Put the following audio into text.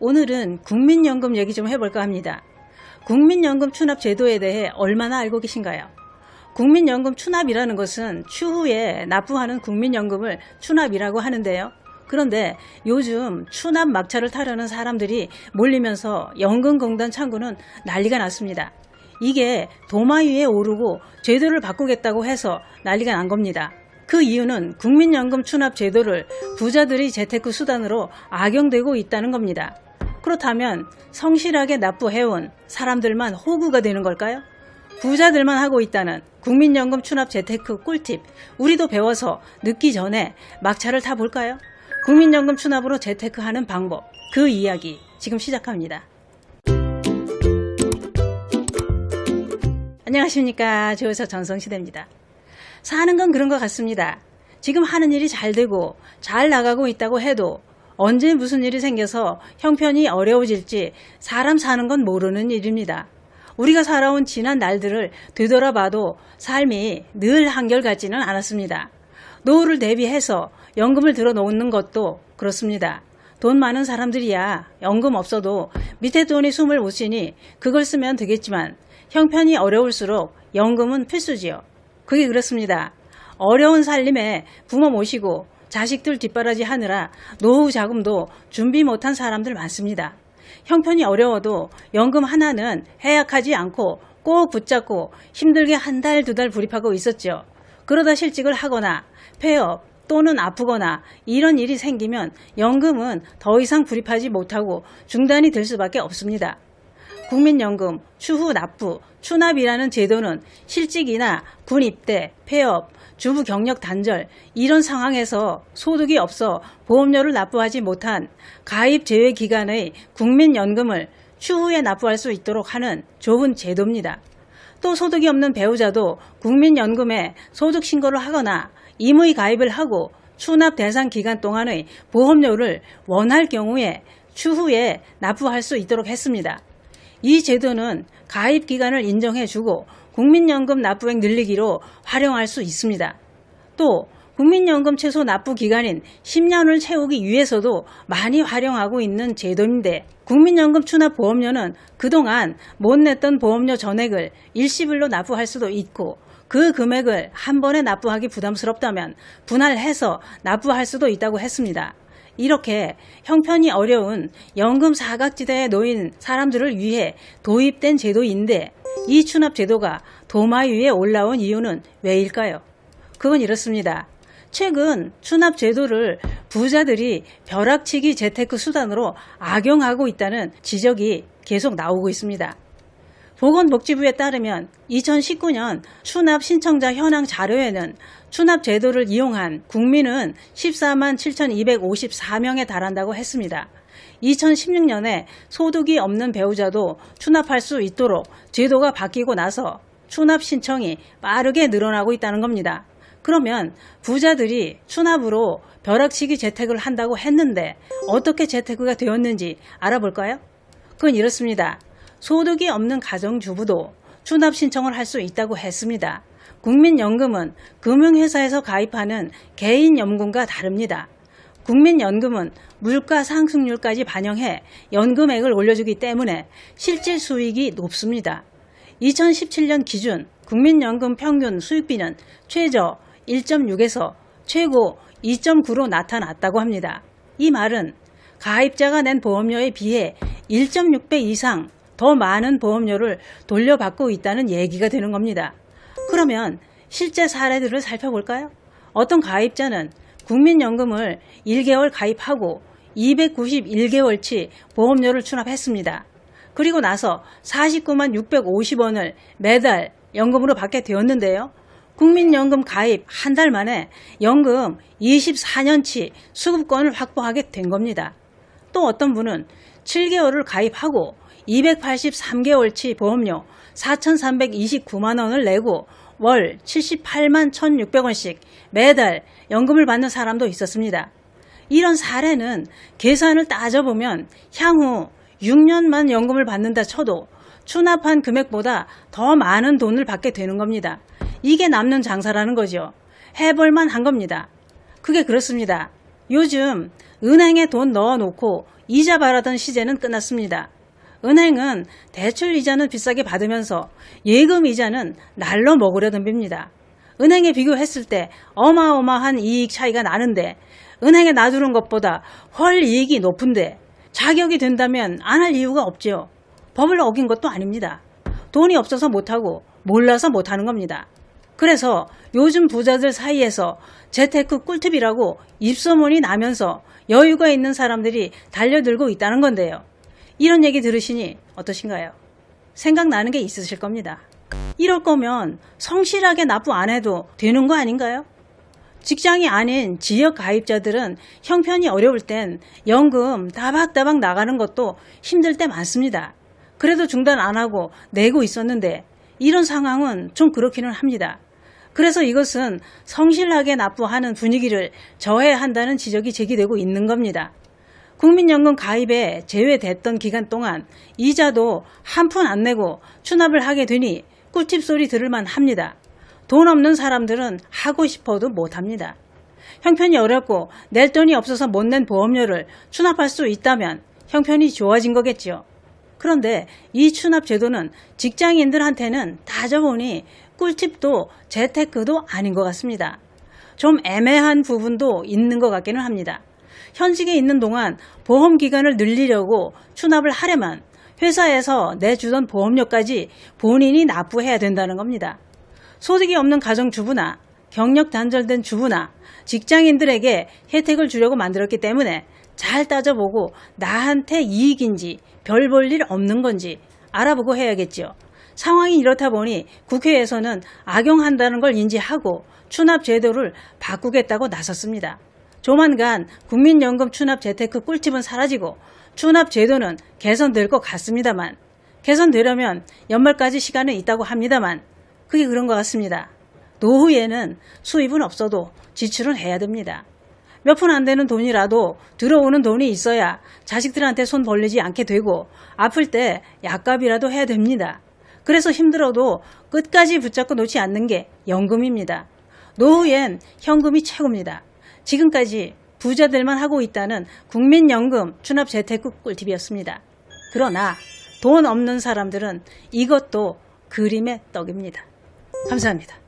오늘은 국민연금 얘기 좀 해볼까 합니다. 국민연금 추납 제도에 대해 얼마나 알고 계신가요? 국민연금 추납이라는 것은 추후에 납부하는 국민연금을 추납이라고 하는데요. 그런데 요즘 추납 막차를 타려는 사람들이 몰리면서 연금공단 창구는 난리가 났습니다. 이게 도마 위에 오르고 제도를 바꾸겠다고 해서 난리가 난 겁니다. 그 이유는 국민연금 추납 제도를 부자들이 재테크 수단으로 악용되고 있다는 겁니다. 그렇다면 성실하게 납부해온 사람들만 호구가 되는 걸까요? 부자들만 하고 있다는 국민연금 추납 재테크 꿀팁, 우리도 배워서 늦기 전에 막차를 타볼까요? 국민연금 추납으로 재테크하는 방법, 그 이야기 지금 시작합니다. 안녕하십니까, 조여사 전성시대입니다. 사는 건 그런 것 같습니다. 지금 하는 일이 잘 되고 잘 나가고 있다고 해도 언제 무슨 일이 생겨서 형편이 어려워질지 사람 사는 건 모르는 일입니다. 우리가 살아온 지난 날들을 되돌아봐도 삶이 늘 한결같지는 않았습니다. 노후를 대비해서 연금을 들어놓는 것도 그렇습니다. 돈 많은 사람들이야 연금 없어도 밑에 돈이 숨을 못 쉬니 그걸 쓰면 되겠지만 형편이 어려울수록 연금은 필수지요. 그게 그렇습니다. 어려운 살림에 부모 모시고 자식들 뒷바라지 하느라 노후 자금도 준비 못한 사람들 많습니다. 형편이 어려워도 연금 하나는 해약하지 않고 꼭 붙잡고 힘들게 한 달, 두 달 불입하고 있었죠. 그러다 실직을 하거나 폐업 또는 아프거나 이런 일이 생기면 연금은 더 이상 불입하지 못하고 중단이 될 수밖에 없습니다. 국민연금, 추후 납부, 추납이라는 제도는 실직이나 군 입대, 폐업, 주부 경력 단절 이런 상황에서 소득이 없어 보험료를 납부하지 못한 가입 제외 기간의 국민연금을 추후에 납부할 수 있도록 하는 좋은 제도입니다. 또 소득이 없는 배우자도 국민연금에 소득 신고를 하거나 임의 가입을 하고 추납 대상 기간 동안의 보험료를 원할 경우에 추후에 납부할 수 있도록 했습니다. 이 제도는 가입 기간을 인정해주고 국민연금 납부액 늘리기로 활용할 수 있습니다. 또 국민연금 최소 납부 기간인 10년을 채우기 위해서도 많이 활용하고 있는 제도인데 국민연금 추납 보험료는 그동안 못 냈던 보험료 전액을 일시불로 납부할 수도 있고 그 금액을 한 번에 납부하기 부담스럽다면 분할해서 납부할 수도 있다고 했습니다. 이렇게 형편이 어려운 연금 사각지대에 놓인 사람들을 위해 도입된 제도인데 이 추납 제도가 도마 위에 올라온 이유는 왜일까요? 그건 이렇습니다. 최근 추납 제도를 부자들이 벼락치기 재테크 수단으로 악용하고 있다는 지적이 계속 나오고 있습니다. 보건복지부에 따르면 2019년 추납 신청자 현황 자료에는 추납 제도를 이용한 국민은 14만 7,254명에 달한다고 했습니다. 2016년에 소득이 없는 배우자도 추납할 수 있도록 제도가 바뀌고 나서 추납 신청이 빠르게 늘어나고 있다는 겁니다. 그러면 부자들이 추납으로 벼락치기 재테크를 한다고 했는데 어떻게 재테크가 되었는지 알아볼까요? 그건 이렇습니다. 소득이 없는 가정주부도 추납 신청을 할 수 있다고 했습니다. 국민연금은 금융회사에서 가입하는 개인연금과 다릅니다. 국민연금은 물가 상승률까지 반영해 연금액을 올려주기 때문에 실질 수익이 높습니다. 2017년 기준 국민연금 평균 수익비는 최저 1.6에서 최고 2.9로 나타났다고 합니다. 이 말은 가입자가 낸 보험료에 비해 1.6배 이상 더 많은 보험료를 돌려받고 있다는 얘기가 되는 겁니다. 그러면 실제 사례들을 살펴볼까요? 어떤 가입자는 국민연금을 1개월 가입하고 291개월치 보험료를 추납했습니다. 그리고 나서 49만 650원을 매달 연금으로 받게 되었는데요. 국민연금 가입 한 달 만에 연금 24년치 수급권을 확보하게 된 겁니다. 또 어떤 분은 7개월을 가입하고 283개월치 보험료 4,329만 원을 내고 월 78만 1,600원씩 매달 연금을 받는 사람도 있었습니다. 이런 사례는 계산을 따져보면 향후 6년만 연금을 받는다 쳐도 추납한 금액보다 더 많은 돈을 받게 되는 겁니다. 이게 남는 장사라는 거죠. 해볼만 한 겁니다. 그게 그렇습니다. 요즘 은행에 돈 넣어놓고 이자 바라던 시제는 끝났습니다. 은행은 대출 이자는 비싸게 받으면서 예금 이자는 날로 먹으려 덤빕니다. 은행에 비교했을 때 어마어마한 이익 차이가 나는데 은행에 놔두는 것보다 훨 이익이 높은데 자격이 된다면 안 할 이유가 없지요. 법을 어긴 것도 아닙니다. 돈이 없어서 못하고 몰라서 못하는 겁니다. 그래서 요즘 부자들 사이에서 재테크 꿀팁이라고 입소문이 나면서 여유가 있는 사람들이 달려들고 있다는 건데요. 이런 얘기 들으시니 어떠신가요? 생각나는 게 있으실 겁니다. 이럴 거면 성실하게 납부 안 해도 되는 거 아닌가요? 직장이 아닌 지역 가입자들은 형편이 어려울 땐 연금 다박다박 나가는 것도 힘들 때 많습니다. 그래도 중단 안 하고 내고 있었는데 이런 상황은 좀 그렇기는 합니다. 그래서 이것은 성실하게 납부하는 분위기를 저해한다는 지적이 제기되고 있는 겁니다. 국민연금 가입에 제외됐던 기간 동안 이자도 한 푼 안 내고 추납을 하게 되니 꿀팁 소리 들을만 합니다. 돈 없는 사람들은 하고 싶어도 못합니다. 형편이 어렵고 낼 돈이 없어서 못 낸 보험료를 추납할 수 있다면 형편이 좋아진 거겠지요. 그런데 이 추납 제도는 직장인들한테는 따져보니 꿀팁도 재테크도 아닌 것 같습니다. 좀 애매한 부분도 있는 것 같기는 합니다. 현직에 있는 동안 보험 기간을 늘리려고 추납을 하려면 회사에서 내주던 보험료까지 본인이 납부해야 된다는 겁니다. 소득이 없는 가정주부나 경력 단절된 주부나 직장인들에게 혜택을 주려고 만들었기 때문에 잘 따져보고 나한테 이익인지 별 볼 일 없는 건지 알아보고 해야겠지요. 상황이 이렇다 보니 국회에서는 악용한다는 걸 인지하고 추납 제도를 바꾸겠다고 나섰습니다. 조만간 국민연금 추납 재테크 꿀팁은 사라지고 추납 제도는 개선될 것 같습니다만, 개선되려면 연말까지 시간은 있다고 합니다만 그게 그런 것 같습니다. 노후에는 수입은 없어도 지출은 해야 됩니다. 몇 푼 안 되는 돈이라도 들어오는 돈이 있어야 자식들한테 손 벌리지 않게 되고 아플 때 약값이라도 해야 됩니다. 그래서 힘들어도 끝까지 붙잡고 놓지 않는 게 연금입니다. 노후엔 현금이 최고입니다. 지금까지 부자들만 하고 있다는 국민연금 추납 재테크 꿀팁이었습니다. 그러나 돈 없는 사람들은 이것도 그림의 떡입니다. 감사합니다.